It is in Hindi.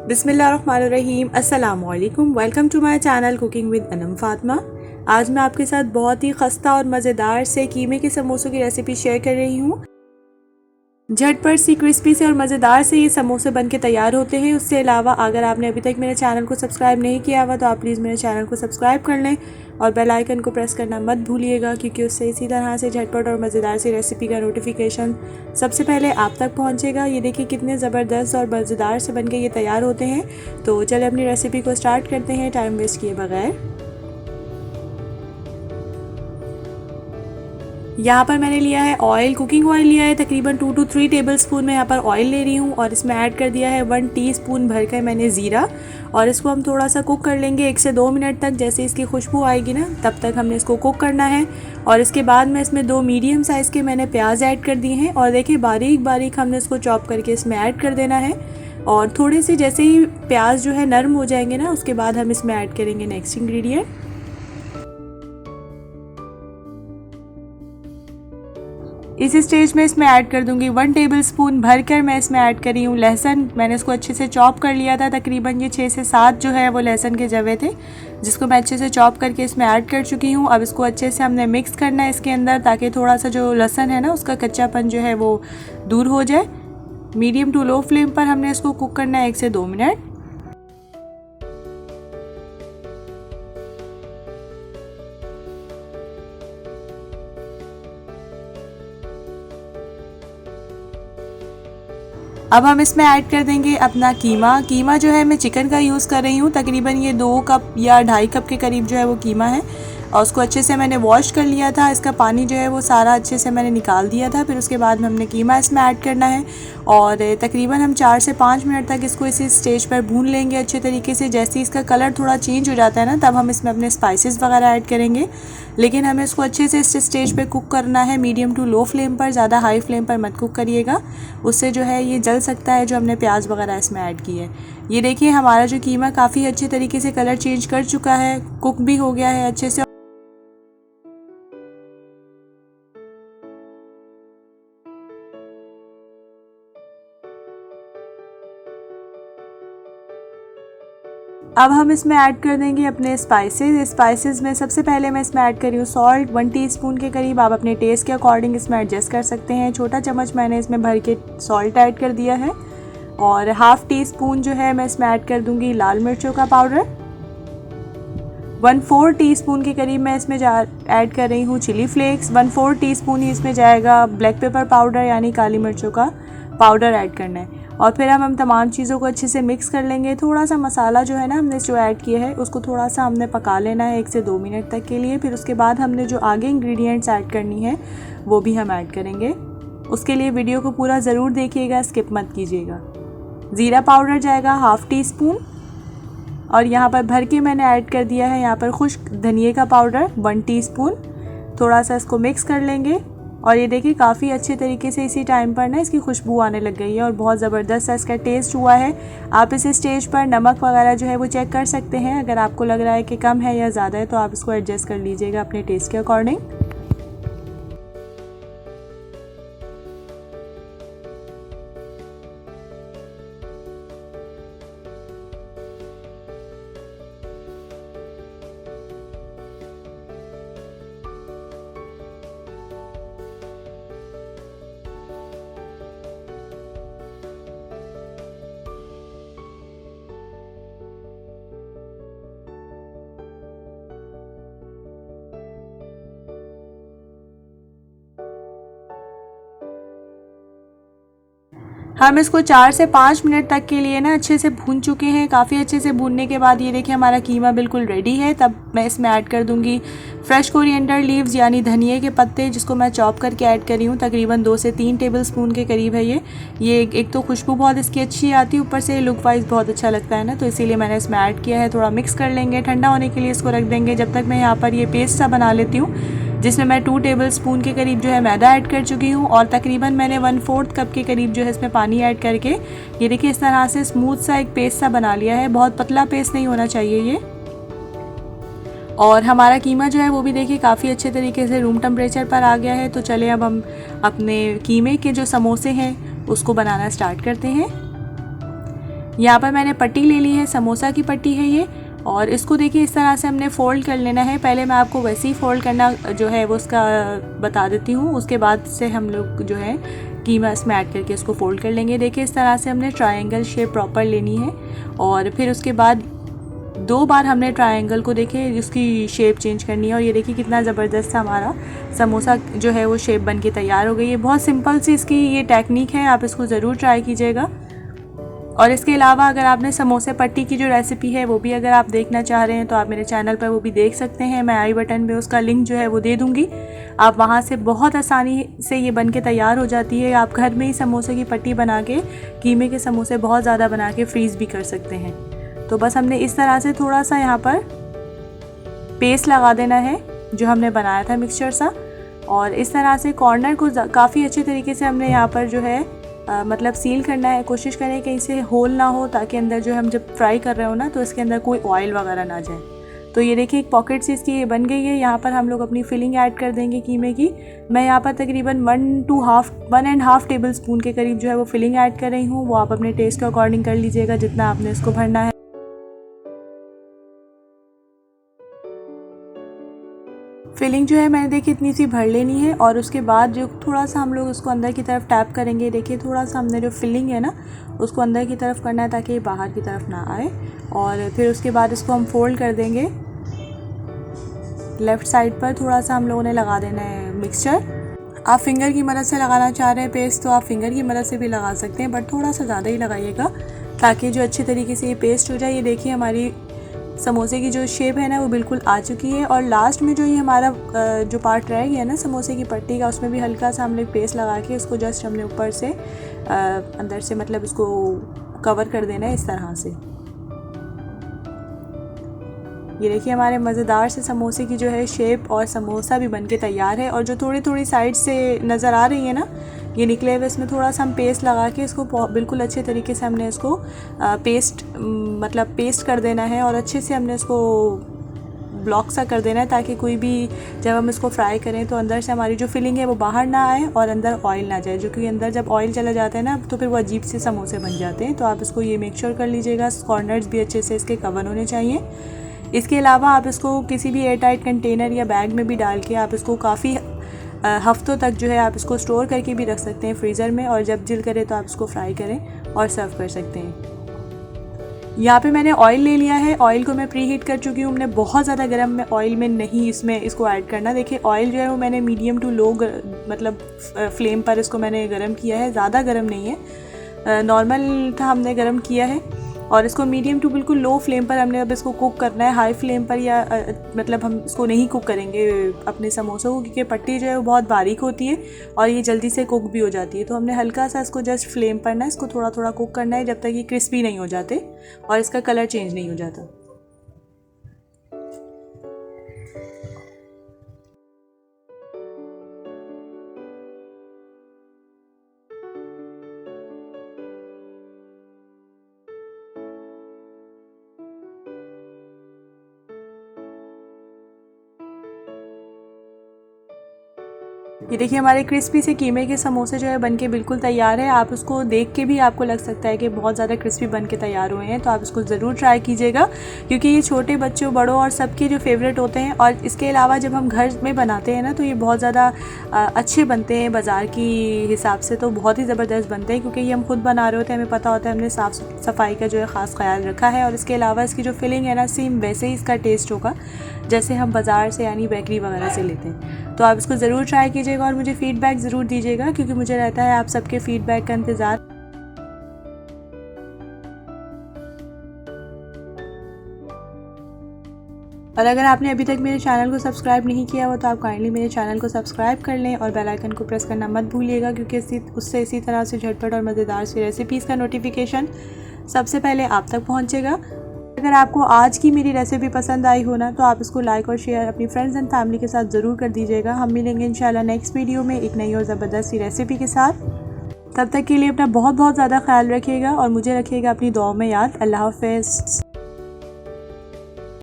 बिस्मिल्लाहिर्रहमानिर्रहीम। अस्सलामुअलैकुम। Welcome to my channel cooking with Anam Fatima. आज मैं आपके साथ बहुत ही खस्ता और मज़ेदार से कीमे के समोसों की रेसिपी शेयर कर रही हूँ। झटपट सी क्रिस्पी से और मज़ेदार से ये समोसे बनके तैयार होते हैं। उससे अलावा अगर आपने अभी तक मेरे चैनल को सब्सक्राइब नहीं किया हुआ तो आप प्लीज़ मेरे चैनल को सब्सक्राइब कर लें और बेल आइकन को प्रेस करना मत भूलिएगा, क्योंकि उससे इसी तरह से झटपट और मज़ेदार सी रेसिपी का नोटिफिकेशन सबसे पहले आप तक पहुंचेगा। ये देखिए कितने ज़बरदस्त और मज़ेदार से बनके ये तैयार होते हैं। तो चलिए अपनी रेसिपी को स्टार्ट करते हैं टाइम वेस्ट किए बगैर। यहाँ पर मैंने लिया है ऑयल, कुकिंग ऑयल लिया है तकरीबन 2 to 3 टेबलस्पून में यहाँ पर ऑयल ले रही हूँ और इसमें ऐड कर दिया है 1 टीस्पून भर कर मैंने ज़ीरा। और इसको हम थोड़ा सा कुक कर लेंगे 1 से 2 मिनट तक। जैसे इसकी खुशबू आएगी ना तब तक हमने इसको कुक करना है। और इसके बाद में इसमें 2 मीडियम साइज़ के मैंने प्याज ऐड कर दिए हैं और देखिए बारीक बारीक हमने इसको चॉप करके इसमें ऐड कर देना है। और थोड़े से जैसे ही प्याज जो है नरम हो जाएंगे ना उसके बाद हम इसमें ऐड करेंगे नेक्स्ट इंग्रेडिएंट। इस स्टेज में इसमें ऐड कर दूंगी 1 टेबलस्पून भरकर मैं इसमें ऐड कर रही हूँ लहसुन। मैंने इसको अच्छे से चॉप कर लिया था, तकरीबन ये 6 से 7 जो है वो लहसुन के जवे थे, जिसको मैं अच्छे से चॉप करके इसमें ऐड कर चुकी हूँ। अब इसको अच्छे से हमने मिक्स करना है इसके अंदर, ताकि थोड़ा सा जो लहसुन है ना उसका कच्चापन जो है वो दूर हो जाए। मीडियम टू लो फ्लेम पर हमने इसको कुक करना है 1 से 2 मिनट। अब हम इसमें ऐड कर देंगे अपना कीमा जो है मैं चिकन का यूज़ कर रही हूँ। तकरीबन ये 2 कप या 2.5 कप के करीब जो है वो कीमा है और उसको अच्छे से मैंने वॉश कर लिया था। इसका पानी जो है वो सारा अच्छे से मैंने निकाल दिया था। फिर उसके बाद हमने कीमा इसमें ऐड करना है और तकरीबन हम 4 से 5 मिनट तक इसको इसी स्टेज पर भून लेंगे अच्छे तरीके से। जैसे इसका कलर थोड़ा चेंज हो जाता है ना तब हम इसमें अपने स्पाइसेस वगैरह ऐड करेंगे, लेकिन हमें इसको अच्छे से इस स्टेज पे कुक करना है मीडियम टू लो फ्लेम पर। ज़्यादा हाई फ्लेम पर मत कुक करिएगा, उससे जो है ये जल सकता है जो हमने प्याज वगैरह इसमें ऐड की है। ये देखिए हमारा जो कीमा काफ़ी अच्छे तरीके से कलर चेंज कर चुका है, कुक भी हो गया है अच्छे से। अब हम इसमें ऐड कर देंगे अपने स्पाइसेस में सबसे पहले मैं इसमें ऐड कर रही हूँ सॉल्ट 1 टीस्पून के करीब। आप अपने टेस्ट के अकॉर्डिंग इसमें एडजस्ट कर सकते हैं। छोटा चम्मच मैंने इसमें भर के सॉल्ट ऐड कर दिया है। और हाफ़ टी स्पून जो है मैं इसमें ऐड कर दूँगी लाल मिर्चों का पाउडर। 1/4 टीस्पून के करीब मैं इसमें ऐड कर रही हूँ चिली फ्लेक्स। 1/4 टीस्पून ही इसमें जाएगा ब्लैक पेपर पाउडर यानी काली मिर्चों का पाउडर ऐड करना है। और फिर हम तमाम चीज़ों को अच्छे से मिक्स कर लेंगे। थोड़ा सा मसाला जो है ना हमने जो ऐड किया है उसको थोड़ा सा हमने पका लेना है 1 से 2 मिनट तक के लिए। फिर उसके बाद हमने जो आगे इंग्रेडिएंट्स ऐड करनी है वो भी हम ऐड करेंगे। उसके लिए वीडियो को पूरा ज़रूर देखिएगा, स्किप मत कीजिएगा। ज़ीरा पाउडर जाएगा हाफ़ टी स्पून और यहाँ पर भर के मैंने ऐड कर दिया है यहाँ पर खुश्क धनिए का पाउडर 1 टीस्पून। थोड़ा सा इसको मिक्स कर लेंगे और ये देखिए काफ़ी अच्छे तरीके से इसी टाइम पर ना इसकी खुशबू आने लग गई है और बहुत ज़बरदस्त इसका टेस्ट हुआ है। आप इस स्टेज पर नमक वगैरह जो है वो चेक कर सकते हैं। अगर आपको लग रहा है कि कम है या ज़्यादा है तो आप इसको एडजस्ट कर लीजिएगा अपने टेस्ट के अकॉर्डिंग। हम इसको 4 से 5 मिनट तक के लिए ना अच्छे से भून चुके हैं। काफ़ी अच्छे से भूनने के बाद ये देखिए हमारा कीमा बिल्कुल रेडी है। तब मैं इसमें ऐड कर दूंगी फ्रेश कोरिएंडर लीव्स यानी धनिए के पत्ते, जिसको मैं चॉप करके ऐड कर रही हूँ। तकरीबन 2 से 3 टेबलस्पून के करीब है ये एक तो खुशबू बहुत इसकी अच्छी आती है, ऊपर से लुक वाइज बहुत अच्छा लगता है ना, तो इसीलिए मैंने इसमें ऐड किया है। थोड़ा मिक्स कर लेंगे, ठंडा होने के लिए इसको रख देंगे जब तक मैं यहाँ पर ये पेस्ट सा बना लेती हूँ, जिसमें मैं 2 टेबलस्पून के करीब जो है मैदा ऐड कर चुकी हूँ और तकरीबन मैंने 1/4 कप के करीब जो है इसमें पानी ऐड करके ये देखिए इस तरह से स्मूथ सा एक पेस्ट सा बना लिया है। बहुत पतला पेस्ट नहीं होना चाहिए ये। और हमारा कीमा जो है वो भी देखिए काफ़ी अच्छे तरीके से रूम टेम्परेचर पर आ गया है। तो चले अब हम अपने कीमे के जो समोसे हैं उसको बनाना स्टार्ट करते हैं। यहाँ पर मैंने पट्टी ले ली है, समोसा की पट्टी है ये, और इसको देखिए इस तरह से हमने फ़ोल्ड कर लेना है। पहले मैं आपको वैसे ही फ़ोल्ड करना जो है वो उसका बता देती हूँ, उसके बाद से हम लोग जो है कीमा इसमें ऐड करके इसको फ़ोल्ड कर लेंगे। देखिए इस तरह से हमने ट्रायंगल शेप प्रॉपर लेनी है, और फिर उसके बाद 2 बार हमने ट्रायंगल को देखिए उसकी शेप चेंज करनी है। और ये देखिए कितना ज़बरदस्त हमारा समोसा जो है वो शेप बन के तैयार हो गई है। बहुत सिंपल सी इसकी ये टेक्निक है, आप इसको ज़रूर ट्राई कीजिएगा। और इसके अलावा अगर आपने समोसे पट्टी की जो रेसिपी है वो भी अगर आप देखना चाह रहे हैं तो आप मेरे चैनल पर वो भी देख सकते हैं। मैं आई बटन में उसका लिंक जो है वो दे दूँगी, आप वहाँ से बहुत आसानी से ये बन के तैयार हो जाती है। आप घर में ही समोसे की पट्टी बना के कीमे के समोसे बहुत ज़्यादा बना के फ्रीज़ भी कर सकते हैं। तो बस हमने इस तरह से थोड़ा सा यहाँ पर पेस्ट लगा देना है जो हमने बनाया था मिक्सचर सा, और इस तरह से कॉर्नर को काफ़ी अच्छे तरीके से हमने यहाँ पर जो है मतलब सील करना है। कोशिश करें कहीं से होल ना हो, ताकि अंदर जो हम जब फ्राई कर रहे हो ना तो इसके अंदर कोई ऑयल वगैरह ना जाए। तो ये देखिए एक पॉकेट सी इसकी ये बन गई है। यहाँ पर हम लोग अपनी फिलिंग ऐड कर देंगे कीमे की। मैं यहाँ पर तकरीबन 1.5 टेबल स्पून के करीब जो है वो फिलिंग ऐड कर रही हूँ। वो आप अपने टेस्ट के अकॉर्डिंग कर लीजिएगा जितना आपने इसको भरना है। फिलिंग जो है मैंने देखिए इतनी सी भर लेनी है, और उसके बाद जो थोड़ा सा हम लोग उसको अंदर की तरफ टैप करेंगे। देखिए थोड़ा सा हमने जो फिलिंग है ना उसको अंदर की तरफ करना है ताकि ये बाहर की तरफ ना आए। और फिर उसके बाद इसको हम फोल्ड कर देंगे। लेफ़्ट साइड पर थोड़ा सा हम लोगों ने लगा देना है मिक्सचर। आप फिंगर की मदद से लगाना चाह रहे हैं पेस्ट तो आप फिंगर की मदद से भी लगा सकते हैं, बट थोड़ा सा ज़्यादा ही लगाइएगा ताकि जो अच्छे तरीके से ये पेस्ट हो जाए। ये देखिए हमारी समोसे की जो शेप है ना वो बिल्कुल आ चुकी है। और लास्ट में जो ये हमारा जो पार्ट रह गया ना समोसे की पट्टी का, उसमें भी हल्का सा हमने पेस्ट लगा के इसको जस्ट हमने ऊपर से अंदर से मतलब इसको कवर कर देना है इस तरह से। ये देखिए हमारे मज़ेदार से समोसे की जो है शेप और समोसा भी बनके तैयार है। और जो थोड़ी थोड़ी साइड से नज़र आ रही है ना ये निकले हुए, इसमें थोड़ा सा हम पेस्ट लगा के इसको बिल्कुल अच्छे तरीके से हमने इसको पेस्ट कर देना है, और अच्छे से हमने इसको ब्लॉक सा कर देना है ताकि कोई भी जब हम इसको फ्राई करें तो अंदर से हमारी जो फिलिंग है वो बाहर ना आए और अंदर ऑयल ना जाए, जो कि अंदर जब ऑयल चला जाता है ना तो फिर वो अजीब से समोसे बन जाते हैं। तो आप इसको ये मेक श्योर कर लीजिएगा, कॉर्नर्स भी अच्छे से इसके कवर होने चाहिए। इसके अलावा आप इसको किसी भी एयर टाइट कंटेनर या बैग में भी डाल के आप इसको काफ़ी हफ्तों तक जो है आप इसको स्टोर करके भी रख सकते हैं फ्रीज़र में, और जब दिल करे तो आप इसको फ्राई करें और सर्व कर सकते हैं। यहाँ पे मैंने ऑयल ले लिया है, ऑयल को मैं प्री हीट कर चुकी हूँ। मैंने बहुत ज़्यादा गर्म में ऑयल में नहीं इसमें इसको ऐड करना। देखिए ऑयल जो है वो मैंने मीडियम टू लो मतलब फ्लेम पर इसको मैंने गर्म किया है, ज़्यादा गर्म नहीं है, नॉर्मल था हमने गर्म किया है। और इसको मीडियम टू बिल्कुल लो फ्लेम पर हमने अब इसको कुक करना है। हाई फ्लेम पर या मतलब हम इसको नहीं कुक करेंगे अपने समोसों को, क्योंकि पट्टी जो है वो बहुत बारीक होती है और ये जल्दी से कुक भी हो जाती है। तो हमने हल्का सा इसको जस्ट फ्लेम पर ना इसको थोड़ा थोड़ा कुक करना है जब तक ये क्रिस्पी नहीं हो जाते और इसका कलर चेंज नहीं हो जाता। ये देखिए हमारे क्रिस्पी से कीमे के समोसे जो है बनके बिल्कुल तैयार है। आप उसको देख के भी आपको लग सकता है कि बहुत ज़्यादा क्रिस्पी बनके तैयार हुए हैं, तो आप इसको ज़रूर ट्राई कीजिएगा क्योंकि ये छोटे बच्चों बड़ों और सबके जो फेवरेट होते हैं। और इसके अलावा जब हम घर में बनाते हैं ना तो ये बहुत ज़्यादा अच्छे बनते हैं बाज़ार की हिसाब से, तो बहुत ही ज़बरदस्त बनते हैं क्योंकि ये हम खुद बना रहे होते हैं, हमें पता होता है हमने साफ़ सफाई का जो है ख़ास ख्याल रखा है। और इसके अलावा इसकी जो फिलिंग है ना सेम वैसे ही इसका टेस्ट होगा जैसे हम बाज़ार से यानी बेकरी वगैरह से लेते हैं। तो आप इसको ज़रूर ट्राई कीजिएगा और मुझे फ़ीडबैक ज़रूर दीजिएगा क्योंकि मुझे रहता है आप सबके फ़ीडबैक का इंतज़ार। और अगर आपने अभी तक मेरे चैनल को सब्सक्राइब नहीं किया हो तो आप काइंडली मेरे चैनल को सब्सक्राइब कर लें और बेल आइकन को प्रेस करना मत भूलिएगा क्योंकि उससे इसी तरह से झटपट और मज़ेदार सी रेसिपीज़ का नोटिफिकेशन सबसे पहले आप तक पहुँचेगा। अगर आपको आज की मेरी रेसिपी पसंद आई हो ना तो आप इसको लाइक और शेयर अपनी फ्रेंड्स एंड फैमिली के साथ ज़रूर कर दीजिएगा। हम मिलेंगे इंशाल्लाह नेक्स्ट वीडियो में एक नई और ज़बरदस्त सी रेसिपी के साथ। तब तक के लिए अपना बहुत बहुत ज़्यादा ख्याल रखिएगा और मुझे रखिएगा अपनी दुआओं में याद। अल्लाह हाफ़िज़।